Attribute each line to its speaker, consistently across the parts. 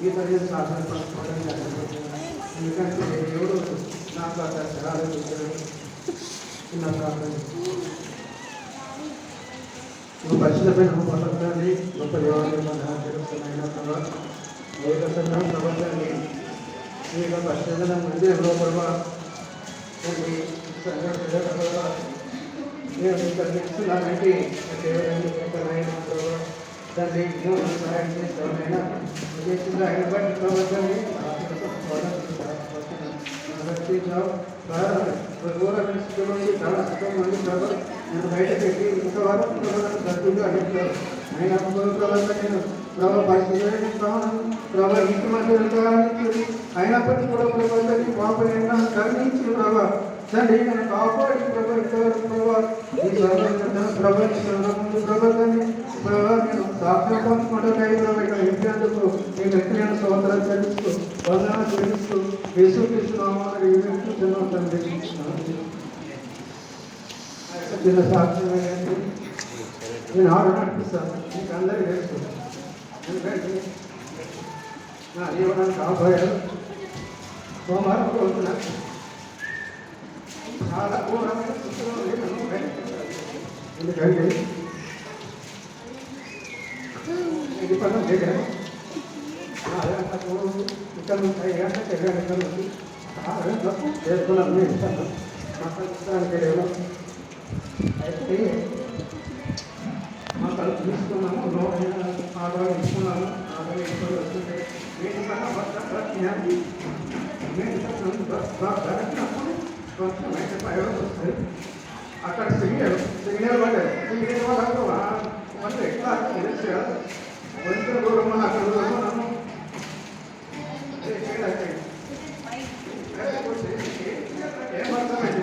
Speaker 1: మీతో ప్రార్థన పంచుకోవడం జరుగుతుంది. ఎందుకంటే దేవుడు నాకు అక్కడ సలహాలు ఇచ్చాడు. చిన్న ప్రార్థన. నువ్వు పరిశుద్ధమైన పొందుతుంది గొప్ప దేవాలయం తెలుస్తున్న ప్రభావ ఏకసంగా ప్రపంచాన్ని ఈ యొక్క పరిశోధన ముందు ఎవరో ప్రభావ నేను ఇక్కడ ఇస్తున్నానంటే దేవుని యొక్క ప్రభావ తండ్రి సహాయం చేస్తామైనా ఉద్దేశంగా ఆయన బట్టి ప్రవర్తనని నేను బయట పెట్టి ఇంతవరకు గట్టుగా అడుగుతారు ఆయన ప్రవర్తన ప్రభావ పరిస్థితి ప్రభావ ఇంటి మధ్య అయినప్పటికీ కూడా ప్రవర్తన పాపనైనా కరుణించి ప్రభావ తండ్రి నన్ను కాపాడి ప్రభావ ఇంతవరకు ప్రభావ ఈ ప్రవర్తన ప్రభావ నేను సాక్షి పంచుకుంటాను ప్రభావ ఇక్కడ ఇంటినందుకు మీ వ్యక్తిని సోదరం చెల్లిస్తూ వందన చెల్లిస్తూ యేసుక్రీస్తునామమున ఈవేస్తున్నాను తండ్రి. చిన్న సాక్ష్యం ఏంటంటే నేను ఆడ నడిపిస్తాను మీకు అందరికీ వేసుకుంటాను. ఎందుకంటే నా జీవనాన్ని కాపాడారు. సోమవారం కోరుతున్నా చాలా ఘోరమైన స్థితిలో ఎందుకంటే ఇది పదం దగ్గర ఇక్కడ నుంచి 5 గంటలకు 7 గంటల నుంచి 6 గంటలకు చేసుకున్నాను ఇస్తాను మాట్లాడడానికి అయితే మాకు తీసుకున్నాము ఆటో తీసుకున్నాము ఆటో తీసుకొని వస్తుంటే వీటికన్నా కొంచెం అయితే 5 వస్తుంది. అక్కడ సిగ్నల్ పడ్డారు. సిగ్నల్ వాళ్ళకు వాళ్ళు ఎట్లా కొంచెం దూరం అక్కడ దూరం ఏమర్థమైంది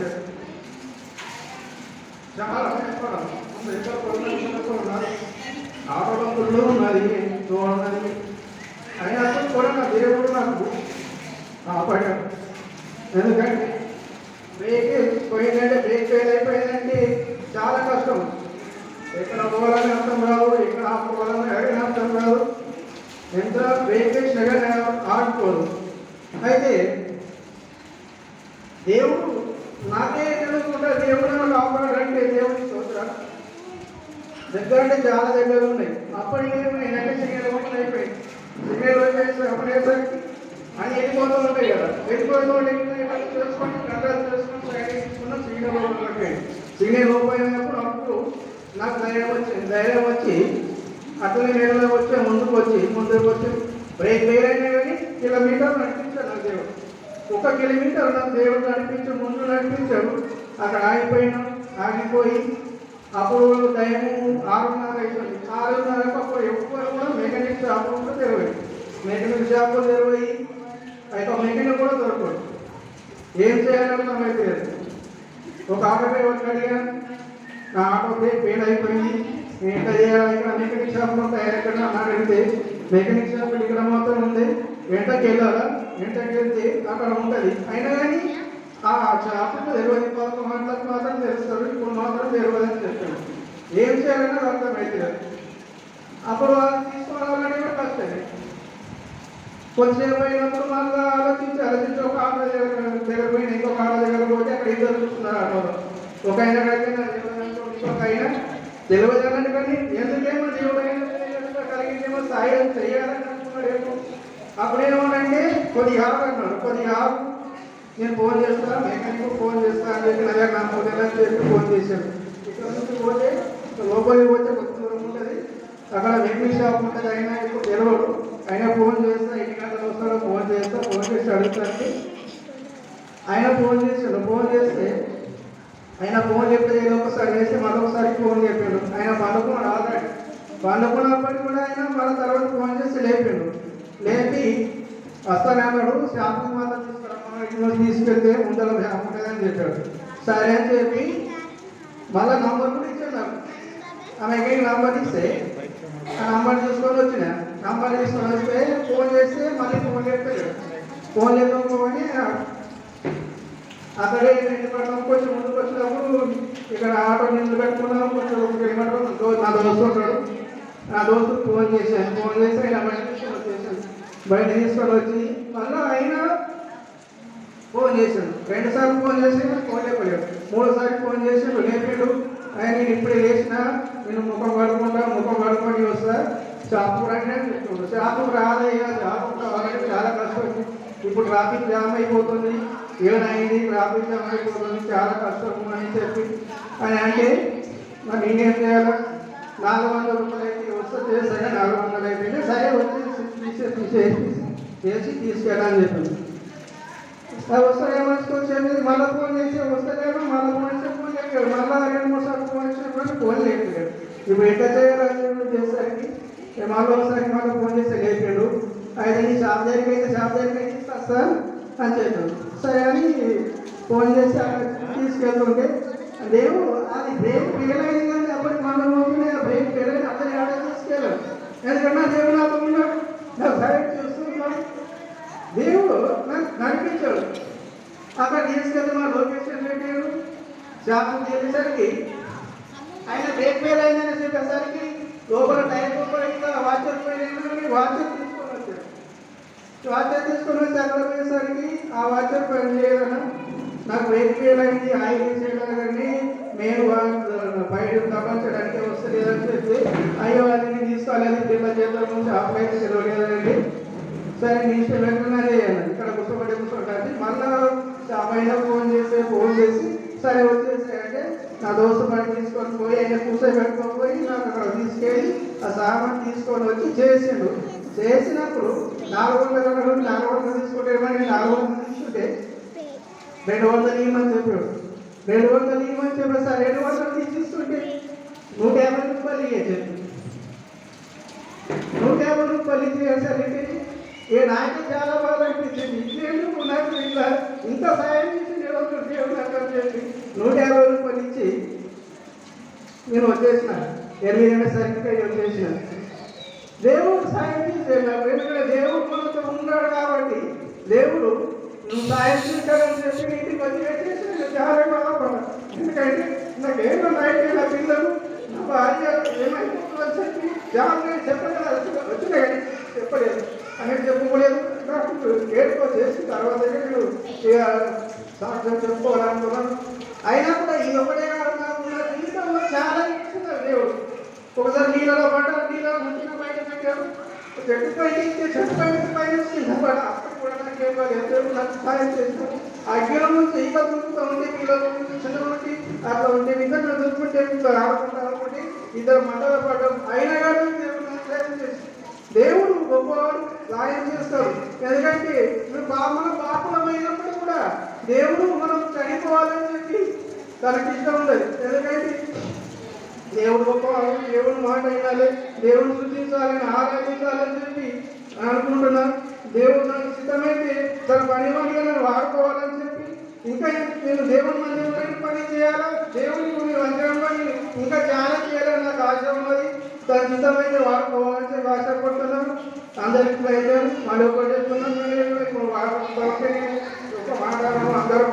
Speaker 1: చాలా ఉన్నారు. ఆటోలో ఉన్నది చూడన్నది అయినప్పుడు కూడా నా దేవుడు నాకు కాపాడాడు. ఎందుకంటే బ్రేక్ పోయిందంటే బ్రేక్ ఫెయిల్ అయిపోయిందంటే చాలా కష్టం. ఎక్కడ పోవాలని అర్థం రాదు, ఎక్కడ ఆపుకోవాలని అడిగిన అర్థం రాదు. ఎంత బ్రేక్ వేసినా ఆడుకోదు. అయితే దేవుడు నాకే తెలుసుకుంటే దేవుడు నాకు కాపాడాలంటే దేవుడికి స్తోత్రాలు. దగ్గర అంటే చాలా దగ్గరలు ఉన్నాయి. అప్పటికే నేనంటే సిగ్నల్ ఓపెన్ అయిపోయింది. సిగ్నల్ ఓపెన్ అప్పుడేసరికి అని వెళ్ళిపోతూ ఉంటాయి కదా, వెళ్ళిపోతూ చేసుకొని కంట్రోల్ చేసుకొని సైడ్ తీసుకున్న సిగ్నల్ ఓపెన్ అయిపోయింది. సిగ్నల్ ఓపెన్ అయినప్పుడు అప్పుడు నాకు ధైర్యం వచ్చి అట్లనే వేరే వచ్చి ముందుకు వచ్చి బ్రేక్ వేరైనా కానీ కిలోమీటర్ నడిపించాడు నాకు దేవుడు. 1 కిలోమీటర్ నాకు దేవుడు నడిపించాడు, ముందు నడిపించాడు. అక్కడ ఆగిపోయి అప్పుడు టైం 6:30 అయిపోయింది. 6:30కు అప్పుడు ఎవ్వరు కూడా మెకానిక్ షాపులు కూడా తెరవాలి. మెకానిక్ షాపులు తెరవయి అయితే మెకానిక్ కూడా దొరకదు. ఏం చేయాలని సమయం లేదు. ఒక ఆటో డ్రైవర్కి అడిగాను, నా ఆటో ఫెయిల్ అయిపోయింది, ఎంత చేయాలి? ఇక్కడ మెకానిక్ షాప్లో తయారెక్కడ అన్నాడు. వెళ్తే మెకానిక్ షాప్ ఇక్కడ మాత్రం ఉంది, ఎంటకి వెళ్ళాలా? ఎంటకి వెళ్తే అక్కడ ఉంటుంది. అయినా కానీ ఆ షాపుకు తెలియదు, 11 గంటలకు మాత్రం తెలుస్తాడు, ఇప్పుడు మాత్రం తెలియదు అని చెప్పాడు. ఏం చేయాలన్నా అర్థమైతే అప్పుడు వాళ్ళు తీసుకోవాలని కూడా కష్టమే. కొంచెంసేపు అయినప్పుడు మళ్ళీ ఆలోచించి ఒక ఆటో దగ్గర పోయిన ఇంకొక ఆటో దగ్గర పోతే అక్కడ ఇద్దరు చూస్తున్నారు. ఆటోలో ఒక ఆయన ఇంకొక ఆయన తెలియజేయాలని కానీ ఎందుకేమో దేవుడైనా కలిగిందేమో సాయం చేయాలని అనుకున్నాడేమో. అప్పుడేమోనంటే కొద్దిగా అన్నాడు, కొద్దిగా నేను ఫోన్ చేస్తాను, మెకానిక్ ఫోన్ చేస్తాను అని చెప్పి అదే నా ఫోన్ చెప్పి ఫోన్ చేశాడు. ఇక్కడ నుంచి పోతే లోపలికి పోతే కొద్ది దూరం ఉంటుంది, అక్కడ మెకానిక్ షాప్ ఉంటుంది. అయినా ఇప్పుడు తెలవడు. అయినా ఫోన్ చేస్తా, 8 గంటలకు వస్తాడో ఫోన్ చేస్తా, ఫోన్ చేసి అడుగుతాను. ఆయన ఫోన్ చేశాడు. ఫోన్ చేస్తే ఆయన ఫోన్ చెప్తే ఏదో ఒకసారి చేస్తే మరొకసారి ఫోన్ చెప్పాడు. ఆయన పండుకున్నాడు. ఆల్రెడీ పండుకున్నప్పటికీ కూడా ఆయన మళ్ళీ తర్వాత ఫోన్ చేసి లేపాడు. లేపి వస్తానే అన్నాడు. శాంతి మాత్రం తీసుకెళ్తే ముందర ఉంటుందని చెప్పాడు. సరే అని చెప్పి మళ్ళీ నంబర్ కూడా ఇచ్చాడు నాకు. ఆమెకి నంబర్ ఇస్తే ఆ నంబర్ తీసుకొని వచ్చిన. నంబర్ తీసుకొని వస్తే ఫోన్ చేస్తే మళ్ళీ ఫోన్ చెప్పాడు. ఫోన్ లేకపోతే అక్కడే కొంచెం ముందుకు వచ్చినప్పుడు ఇక్కడ ఆటో నిండు పెట్టుకున్నాము. కొంచెం 1 కిలోమీటర్ నా దోస్తు ఉంటాడు. నా దోస్తుకు ఫోన్ చేశాను. ఫోన్ చేసి ఆయన వచ్చేసాను. బయట తీసుకొని వచ్చి మళ్ళీ అయినా ఫోన్ చేశాడు. 2 సార్లు ఫోన్ చేసాడు, ఫోన్ లేకపోయాడు. 3 సార్లు ఫోన్ చేసాడు, లేపాడు. ఆయన నేను ఇప్పుడే లేచినా, నేను ముఖం కడుక్కొని వస్తా, షాపు రండి అని చెప్తున్నాడు. షాపుకు రాదయ్యా, షాపు కావాలంటే చాలా కష్టం. ఇప్పుడు ట్రాఫిక్ జామ్ అయిపోతుంది, 7 అయింది, ట్రాఫిక్ జామ్ అయిపోతుంది, చాలా కష్టం అని చెప్పి అని అంటే మరి నేనేం చేయాలి? 400 రూపాయలు అయితే వస్తే చేస్తాగా, 400 అయిపోయింది. సరే వచ్చి చేసి తీసుకెళ్ళాలని చెప్పింది. వస్తే ఏమనుకోవచ్చేది, మళ్ళీ ఫోన్ చేసి వస్తలేడు, మళ్ళీ ఫోన్ చేసి ఫోన్ చెప్పాడు, మళ్ళీ 2-3 సార్లు ఫోన్ చేసినప్పుడు ఫోన్ లేపాడు. ఇప్పుడు ఎట్లా చేయాలని చేసేసరికి మళ్ళీ ఒకసారి మళ్ళీ ఫోన్ చేస్తే లేపాడు. అయితే నీ షాప్ దగ్గరికి ఇస్తా సార్ అని చెప్పాడు. సరే అని ఫోన్ చేసి అక్కడ తీసుకెళ్తుంటే దేవుడు అది బ్రేక్ ఫెయిల్ అయింది, కానీ అప్పటికి మనం మోపిన బ్రేక్ ఫెయిల్ అయింది, అతని ఆడ తీసుకెళ్ళాడు. ఎందుకంటే దేవుడు నాతో ఉన్నాడు, నాకు సైడ్ చూస్తున్నాడు, దేవుడు నాకు నడిపించాడు. అక్కడ తీసుకెళ్తే మా లొకేషన్ పెట్టాడు. షాపుకి వెళ్ళేసరికి ఆయన బ్రేక్ ఫెయిల్ అయిందని చెప్పేసరికి లోపల టైం లోపల ఇంకా వాచర్ పోయిన వాచర్ తీసుకొని వచ్చి అక్కడ పోయేసరికి ఆ వాచర్ పని చేయదన్నా, నాకు బ్రేక్ ఫెయిల్ అయింది, ఆయిల్ చేయడానికి నేను బయట తప్పించడానికి వస్తలేదని చెప్పి అయ్యో అది నేను తీసుకోవాలి, పిల్లల చేతుల నుంచి ఆఫ్లైన్ తెలియలేదండి. సరే నీ ఇష్టం వెంటనే చేయాలి, ఇక్కడ కూర్చోబెట్టి మళ్ళా ఆ పైన ఫోన్ చేసి సరే వచ్చేసాయంటే నా దోస్తు బండి తీసుకొని పోయి ఆయన కూర్చోబెట్టుకొని నాకు అక్కడ తీసుకెళ్ళి ఆ సామాన్ తీసుకొని వచ్చి చేసిండు. చేసినప్పుడు 400 తీసుకుంటే 400 తీసుకుంటే 200 ఇవ్వమని చెప్పాడు. 200 ఇవ్వమని చెప్పాడు. సార్ 200 తీసిస్తుంటే 150 రూపాయలు ఇవ్వచ్చు. 150 రూపాయలు ఇచ్చేసరికి నాకే చాలా బాధ అనిపించింది. ఇట్లేందుకు నాకు ఇట్లా ఇంత సాయం చేసి దేవుడు నాకు అని చెప్పి 150 రూపాయలు ఇచ్చి నేను వచ్చేసిన. 8 గంటలసరికి వచ్చేసిన. దేవుడు సాయం చేసేవాడు, ఎందుకంటే దేవుడు మనతో ఉన్నాడు కాబట్టి దేవుడు నువ్వు సాయం చేశాడని చెప్పి ఇంటికి వచ్చి వచ్చేసి నేను చాలా బాధపడ్డాను. ఎందుకంటే నాకేమో నైట్ నా పిల్లలు నా భార్య ఏమైపోతుందని చెప్పి చాలా చెప్పలేదు, వచ్చినా కానీ చెప్పలేదు అనేది చెప్పుకోలేదు. నాకు ఏడుకో చేసి తర్వాత నేను సాక్ష్యం చెప్పుకోవాలనుకున్నాను. అయినా కూడా ఈ ఒకటే కాకుండా జీవితంలో చాలా ఇస్తున్నారు దేవుడు. ఒకసారి నీళ్ళలో పడ్డారు, నీళ్ళలో ముంచిన బయట పెట్టారు, చెట్టు పైన కింద అప్పుడు కూడా నాకు ఏం నాకు సహాయం చేస్తాను. అగ్గిలో నుంచి ఇంకా దుంకుతూ ఉంటే పిల్లలు చిన్న నుండి అట్లా ఉంటే ఇద్దరు దుంకుంటే ఆడుకుంటా అనుకుంటే 2 మంటలు పడ్డారు. అయినా కానీ దేవుడు నాకు సాయం చేస్తాడు. దేవుడు గొప్పవాడు, సాయం చేస్తాడు. ఎందుకంటే మన పాపలమైనప్పుడు కూడా దేవుడు మనం చనిపోవాలని చెప్పి తనకి ఇష్టం ఉండదు. ఎందుకంటే దేవుడు గొప్పవాడు, దేవుడు మాట వినాలి, దేవుడు సృష్టించాలని ఆరాధించాలని చెప్పి అనుకుంటున్నాను. దేవుడు నాకు సిద్ధమైతే తన పని వాడిగా నన్ను వాడుకోవాలని చెప్పి ఇంకా నేను దేవుని మందిరంలో పని చేయాలా, దేవుని మందిరంలో ఇంకా చాలా చేయాలని నాకు ఆశ ఉన్నది. తన సిద్ధమైతే వాడుకోవాలని చెప్పి ఆశపడుతున్నాను. అందరికీ ప్రయత్నం మళ్ళీ ఒకటి చెప్తున్నాను. ఒక మాట అందరూ